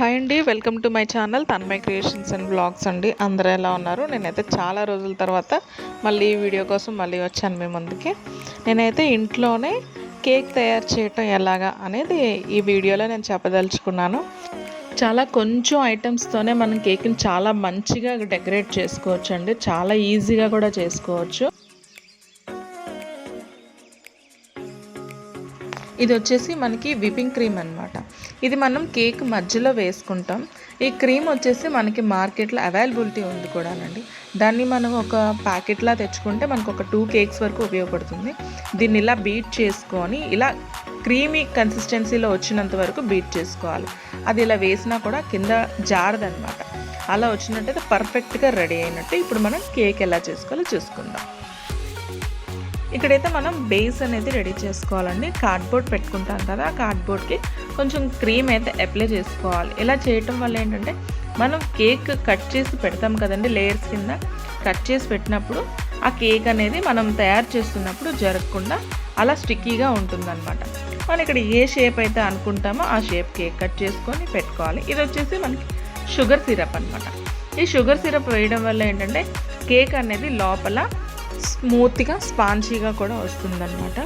Hi అండి, welcome to my channel Tanmay creations and blogs అండి. అందరూ ఎలా ఉన్నారు? నేనైతే చాలా రోజుల తర్వాత మళ్ళీ ఈ వీడియో కోసం మళ్ళీ వచ్చాను మీ ముందుకి. నేనైతే ఇంట్లోనే కేక్ తయారు చేయటం ఎలాగా అనేది ఈ వీడియోలో నేను చెప్పదలుచుకున్నాను. చాలా కొంచెం ఐటమ్స్తోనే మనం కేక్ని చాలా మంచిగా డెకరేట్ చేసుకోవచ్చు అండి. చాలా ఈజీగా కూడా చేసుకోవచ్చు. ఇది వచ్చేసి మనకి విపింగ్ క్రీమ్ అనమాట. ఇది మనం కేక్ మధ్యలో వేసుకుంటాం. ఈ క్రీమ్ వచ్చేసి మనకి మార్కెట్లో అవైలబిలిటీ ఉంది కూడానండి. దాన్ని మనం ఒక ప్యాకెట్లా తెచ్చుకుంటే మనకు ఒక 2 కేక్స్ వరకు ఉపయోగపడుతుంది. దీన్ని ఇలా బీట్ చేసుకొని ఇలా క్రీమీ కన్సిస్టెన్సీలో వచ్చినంత వరకు బీట్ చేసుకోవాలి. అది ఇలా వేసినా కూడా కింద జారదనమాట. అలా వచ్చినట్టయితే పర్ఫెక్ట్గా రెడీ అయినట్టు. ఇప్పుడు మనం కేక్ ఎలా చేసుకోవాలో చూసుకుందాం. ఇక్కడైతే మనం బేస్ అనేది రెడీ చేసుకోవాలండి. కార్డ్బోర్డ్ పెట్టుకుంటాం కదా, ఆ కార్డ్బోర్డ్కి కొంచెం క్రీమ్ అయితే అప్లై చేసుకోవాలి. ఇలా చేయటం వల్ల ఏంటంటే మనం కేక్ కట్ చేసి పెడతాం కదండి, లేయర్స్ కింద కట్ చేసి పెట్టినప్పుడు ఆ కేక్ అనేది మనం తయారు చేస్తున్నప్పుడు జరగకుండా అలా స్టిక్కీగా ఉంటుందన్నమాట. మనం ఇక్కడ ఏ షేప్ అయితే అనుకుంటామో ఆ షేప్ కేక్ కట్ చేసుకొని పెట్టుకోవాలి. ఇది వచ్చేసి మనకి షుగర్ సిరప్ అనమాట. ఈ షుగర్ సిరప్ వేయడం వల్ల ఏంటంటే కేక్ అనేది లోపల స్మూత్గా స్పాంజీగా కూడా వస్తుందన్నమాట.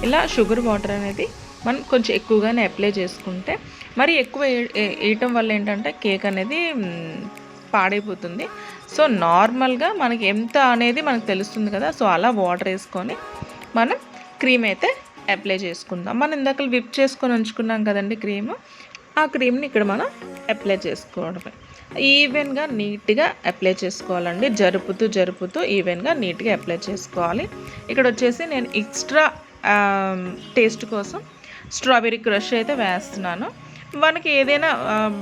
ఇలా షుగర్ వాటర్ అనేది మనం కొంచెం ఎక్కువగానే అప్లై చేసుకుంటే, మరి ఎక్కువ వేయటం వల్ల ఏంటంటే కేక్ అనేది పాడైపోతుంది. సో నార్మల్గా మనకి ఎంత అనేది మనకు తెలుస్తుంది కదా, సో అలా వాటర్ వేసుకొని మనం క్రీమ్ అయితే అప్లై చేసుకుందాం. మనం ఇందాక విప్ చేసుకొని ఉంచుకున్నాం కదండి క్రీమ్, ఆ క్రీమ్ని ఇక్కడ మనం అప్లై చేసుకోవడమే. ఈవెన్గా నీట్గా అప్లై చేసుకోవాలండి. జరుపుతూ ఈవెన్గా నీట్గా అప్లై చేసుకోవాలి. ఇక్కడ వచ్చేసి నేను ఎక్స్ట్రా టేస్ట్ కోసం స్ట్రాబెర్రీ క్రష్ అయితే వేస్తున్నాను. మనకి ఏదైనా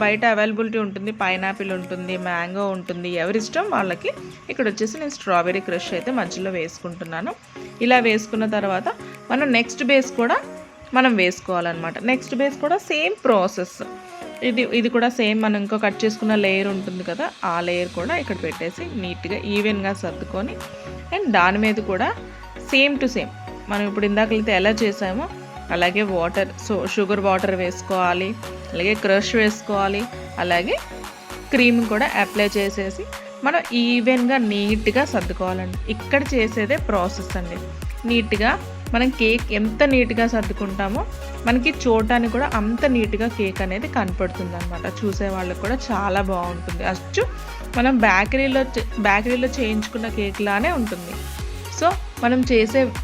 బయట అవైలబిలిటీ ఉంటుంది, పైనాపిల్ ఉంటుంది, మ్యాంగో ఉంటుంది, ఎవరిష్టం వాళ్ళకి. ఇక్కడ వచ్చేసి నేను స్ట్రాబెర్రీ క్రష్ అయితే మధ్యలో వేసుకుంటున్నాను. ఇలా వేసుకున్న తర్వాత మనం నెక్స్ట్ బేస్ కూడా మనం వేసుకోవాలన్నమాట. నెక్స్ట్ బేస్ కూడా సేమ్ ప్రాసెస్. ఇది కూడా సేమ్ మనం ఇంకో కట్ చేసుకున్న లేయర్ ఉంటుంది కదా, ఆ లేయర్ కూడా ఇక్కడ పెట్టేసి నీట్గా ఈవెన్గా సర్దుకొని అండ్ దాని మీద కూడా సేమ్ టు సేమ్ మనం ఇప్పుడు ఇందాకైతే ఎలా చేసామో అలాగే వాటర్, సో షుగర్ వాటర్ వేసుకోవాలి, అలాగే క్రష్ వేసుకోవాలి, అలాగే క్రీమ్ కూడా అప్లై చేసేసి మనం ఈవెన్గా నీట్గా సర్దుకోవాలండి. ఇక్కడ చేసేదే ప్రాసెస్ అండి. నీట్గా మనం కేక్ ఎంత నీట్గా సర్దుకుంటామో మనకి చూడటానికి కూడా అంత నీట్గా కేక్ అనేది కనపడుతుంది అనమాట. చూసే వాళ్ళకి కూడా చాలా బాగుంటుంది. అచ్చు మనం బేకరీలో చేయించుకున్న కేక్ లానే ఉంటుంది. సో మనం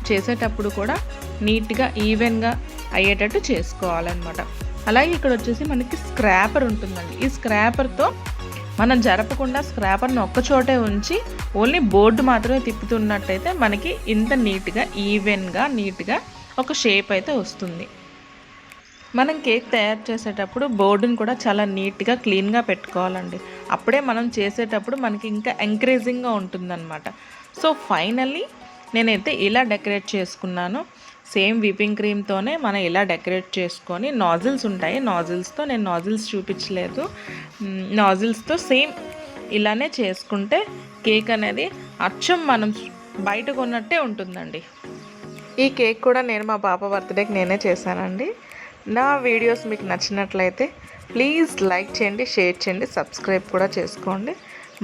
చేసేటప్పుడు కూడా నీట్గా ఈవెన్గా అయ్యేటట్టు చేసుకోవాలన్నమాట. అలాగే ఇక్కడ వచ్చేసి మనకి స్క్రాపర్ ఉంటుందండి. ఈ స్క్రాపర్తో మనం జరపకుండా స్క్రాపర్ని ఒక్కచోటే ఉంచి ఓన్లీ బోర్డు మాత్రమే తిప్పుతున్నట్టయితే మనకి ఇంత నీట్గా ఈవెన్గా నీట్గా ఒక షేప్ అయితే వస్తుంది. మనం కేక్ తయారు చేసేటప్పుడు బోర్డుని కూడా చాలా నీట్గా క్లీన్గా పెట్టుకోవాలండి. అప్పుడే మనం చేసేటప్పుడు మనకి ఇంకా ఎంకరేజింగ్గా ఉంటుందన్నమాట. సో ఫైనల్లీ నేనైతే ఇలా డెకరేట్ చేసుకున్నాను. సేమ్ విపింగ్ క్రీమ్తోనే మనం ఇలా డెకరేట్ చేసుకొని, నాజిల్స్ ఉంటాయి, నాజిల్స్తో నేను నాజిల్స్ చూపించలేదు, నాజిల్స్తో సేమ్ ఇలానే చేసుకుంటే కేక్ అనేది అచ్చం మనం బయట కొన్నట్టే ఉంటుందండి. ఈ కేక్ కూడా నేను మా పాప బర్త్డేకి నేనే చేశానండి. నా వీడియోస్ మీకు నచ్చినట్లయితే ప్లీజ్ లైక్ చేయండి, షేర్ చేయండి, సబ్స్క్రైబ్ కూడా చేసుకోండి.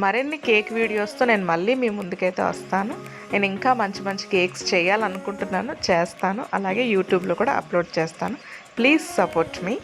మరిన్ని కేక్ వీడియోస్తో నేను మళ్ళీ మీ ముందుకైతే వస్తాను. నేను ఇంకా మంచి మంచి కేక్స్ చేయాలనుకుంటున్నాను, చేస్తాను. అలాగే యూట్యూబ్లో కూడా అప్లోడ్ చేస్తాను. Please support me.